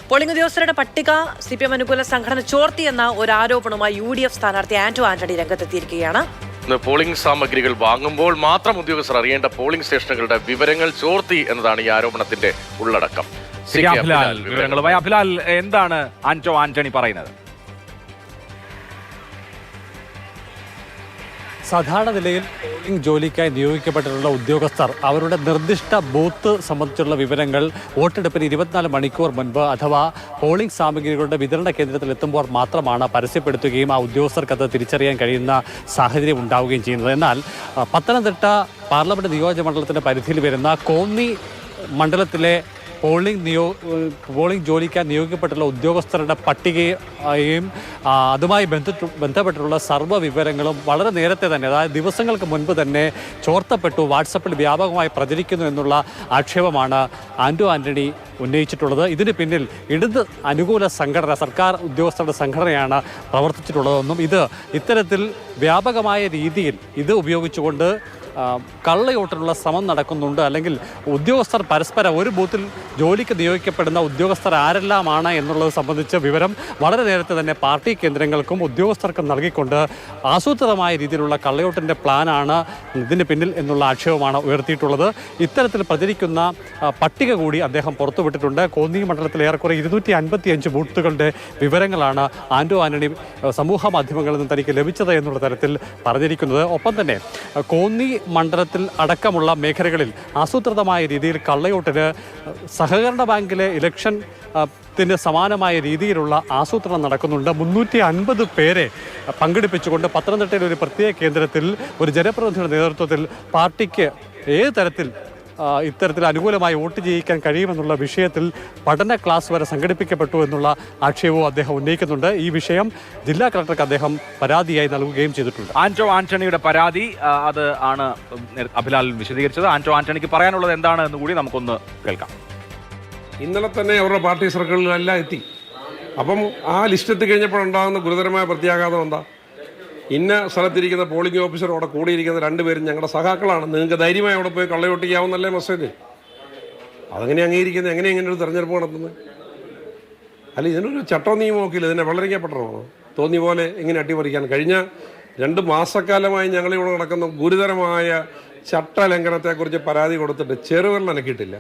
Polling ഉദ്യോഗസ്ഥരുടെ പട്ടിക CPM അനുകൂല സംഘടന ചോർത്തിയെന്ന ഒരു ആരോപണവുമായി UDF സ്ഥാനാർത്ഥി ആന്റണി രംഗത്തെത്തിയിരിക്കുകയാണ്. പോളിംഗ് സാമഗ്രികൾ വാങ്ങുമ്പോൾ മാത്രം ഉദ്യോഗസ്ഥർ അറിയേണ്ട പോളിംഗ് സ്റ്റേഷനുകളുടെ വിവരങ്ങൾ ചോർത്തി എന്നതാണ് ഈ ആരോപണത്തിന്റെ ഉള്ളടക്കം. അഭിലാൽ, എന്താണ് ആന്റണി പറയുന്നത്? സാധാരണ നിലയിൽ പോളിംഗ് ജോലിക്കായി നിയോഗിക്കപ്പെട്ടിട്ടുള്ള ഉദ്യോഗസ്ഥർ അവരുടെ നിർദ്ദിഷ്ട ബൂത്ത് സംബന്ധിച്ചുള്ള വിവരങ്ങൾ വോട്ടെടുപ്പിന് 24 മണിക്കൂർ മുൻപ് അഥവാ പോളിംഗ് സാമഗ്രികളുടെ വിതരണ കേന്ദ്രത്തിൽ എത്തുമ്പോൾ മാത്രമാണ് പരസ്യപ്പെടുത്തുകയും ആ ഉദ്യോഗസ്ഥർക്ക് അത് തിരിച്ചറിയാൻ കഴിയുന്ന സാഹചര്യം ഉണ്ടാവുകയും ചെയ്യുന്നത്. എന്നാൽ പത്തനംതിട്ട പാർലമെന്റ് നിയോജകമണ്ഡലത്തിന്റെ പരിധിയിൽ വരുന്ന കോന്നി മണ്ഡലത്തിലെ പോളിംഗ് ജോലിക്കായി നിയോഗിക്കപ്പെട്ടുള്ള ഉദ്യോഗസ്ഥരുടെ പട്ടികയും അതുമായി ബന്ധപ്പെട്ടിട്ടുള്ള സർവ്വ വിവരങ്ങളും വളരെ നേരത്തെ തന്നെ, അതായത് ദിവസങ്ങൾക്ക് മുൻപ് തന്നെ ചോർത്തപ്പെട്ടു, വാട്സപ്പിൽ വ്യാപകമായി പ്രചരിക്കുന്നു എന്നുള്ള ആക്ഷേപമാണ് ആന്റണി ഉന്നയിച്ചിട്ടുള്ളത്. ഇതിന് പിന്നിൽ ഇടത് അനുകൂല സംഘടന, സർക്കാർ ഉദ്യോഗസ്ഥരുടെ സംഘടനയാണ് പ്രവർത്തിച്ചിട്ടുള്ളതെന്നും ഇത്തരത്തിൽ വ്യാപകമായ രീതിയിൽ ഇത് ഉപയോഗിച്ചുകൊണ്ട് കള്ളയോട്ടിനുള്ള ശ്രമം നടക്കുന്നുണ്ട്, അല്ലെങ്കിൽ ഉദ്യോഗസ്ഥർ പരസ്പരം ഒരു ബൂത്തിൽ ജോലിക്ക് നിയോഗിക്കപ്പെടുന്ന ഉദ്യോഗസ്ഥർ ആരെല്ലാമാണ് എന്നുള്ളത് സംബന്ധിച്ച വിവരം വളരെ നേരത്തെ തന്നെ പാർട്ടി കേന്ദ്രങ്ങൾക്കും ഉദ്യോഗസ്ഥർക്കും നൽകിക്കൊണ്ട് ആസൂത്രിതമായ രീതിയിലുള്ള കള്ളയോട്ടിൻ്റെ പ്ലാനാണ് ഇതിന് പിന്നിൽ എന്നുള്ള ആക്ഷേപമാണ് ഉയർത്തിയിട്ടുള്ളത്. ഇത്തരത്തിൽ പ്രചരിക്കുന്ന പട്ടിക കൂടി അദ്ദേഹം പുറത്തുവിട്ടിട്ടുണ്ട്. കോന്നി മണ്ഡലത്തിൽ ഏറെക്കുറെ 255 ബൂത്തുകളുടെ വിവരങ്ങളാണ് ആന്റണി സമൂഹ മാധ്യമങ്ങളിൽ നിന്ന് തനിക്ക് ലഭിച്ചത് എന്നുള്ള തരത്തിൽ പറഞ്ഞിരിക്കുന്നത്. ഒപ്പം തന്നെ കോന്നി മണ്ഡലത്തിൽ അടക്കമുള്ള മേഖലകളിൽ ആസൂത്രിതമായ രീതിയിൽ കള്ളയോട്ടിന് സഹകരണ ബാങ്കിലെ ഇലക്ഷന് സമാനമായ രീതിയിലുള്ള ആസൂത്രണം നടക്കുന്നുണ്ട്. 350 പേരെ പങ്കെടുപ്പിച്ചുകൊണ്ട് പത്തനംതിട്ടയിലെ ഒരു പ്രത്യേക കേന്ദ്രത്തിൽ ഒരു ജനപ്രതിനിധിയുടെ നേതൃത്വത്തിൽ പാർട്ടിക്ക് ഏത് തരത്തിൽ ഇത്തരത്തിൽ അനുകൂലമായി വോട്ട് ചെയ്യിക്കാൻ കഴിയുമെന്നുള്ള വിഷയത്തിൽ പഠന ക്ലാസ് വരെ സംഘടിപ്പിക്കപ്പെട്ടു എന്നുള്ള ആക്ഷേപവും അദ്ദേഹം ഉന്നയിക്കുന്നുണ്ട്. ഈ വിഷയം ജില്ലാ കളക്ടർക്ക് അദ്ദേഹം പരാതിയായി നൽകുകയും ചെയ്തിട്ടുണ്ട്. ആന്റണിയുടെ പരാതി അത് ആണ് അഭിലാൽ വിശദീകരിച്ചത്. ആന്റണിക്ക് പറയാനുള്ളത് എന്താണ് എന്ന് കൂടി നമുക്കൊന്ന് കേൾക്കാം. ഇന്നലെ തന്നെ അവരുടെ പാർട്ടി സർക്കിളിലെല്ലാം എത്തി. അപ്പം ആ ലിസ്റ്റ് എത്തിക്കഴിഞ്ഞപ്പോഴുണ്ടാകുന്ന ഗുരുതരമായ പ്രത്യാഘാതം എന്താ? ഇന്ന സ്ഥലത്തിരിക്കുന്ന പോളിംഗ് ഓഫീസർ അവിടെ കൂടിയിരിക്കുന്ന 2 പേരും ഞങ്ങളുടെ സഖാക്കളാണ്, നിങ്ങൾക്ക് ധൈര്യമായി അവിടെ പോയി കള്ളവോട്ടിക്കാവുന്നല്ലേ മെസ്സേജ്? അതെങ്ങനെ അംഗീകരിക്കുന്നത്? എങ്ങനെ ഇങ്ങനെ ഒരു തെരഞ്ഞെടുപ്പ് നടത്തുന്നത്? അല്ല, ഇതിനൊരു ചട്ടവും നിയമമൊക്കെ ഇല്ല. ഇതിനെ വളരെക്കപ്പെട്ടതാണോ? തോന്നിയ പോലെ ഇങ്ങനെ അട്ടിമറിക്കാൻ കഴിഞ്ഞ 2 മാസക്കാലമായി ഞങ്ങളിവിടെ നടക്കുന്ന ഗുരുതരമായ ചട്ടലംഘനത്തെക്കുറിച്ച് പരാതി കൊടുത്തിട്ട് ചെറുവിരൽ അനക്കിയിട്ടില്ല.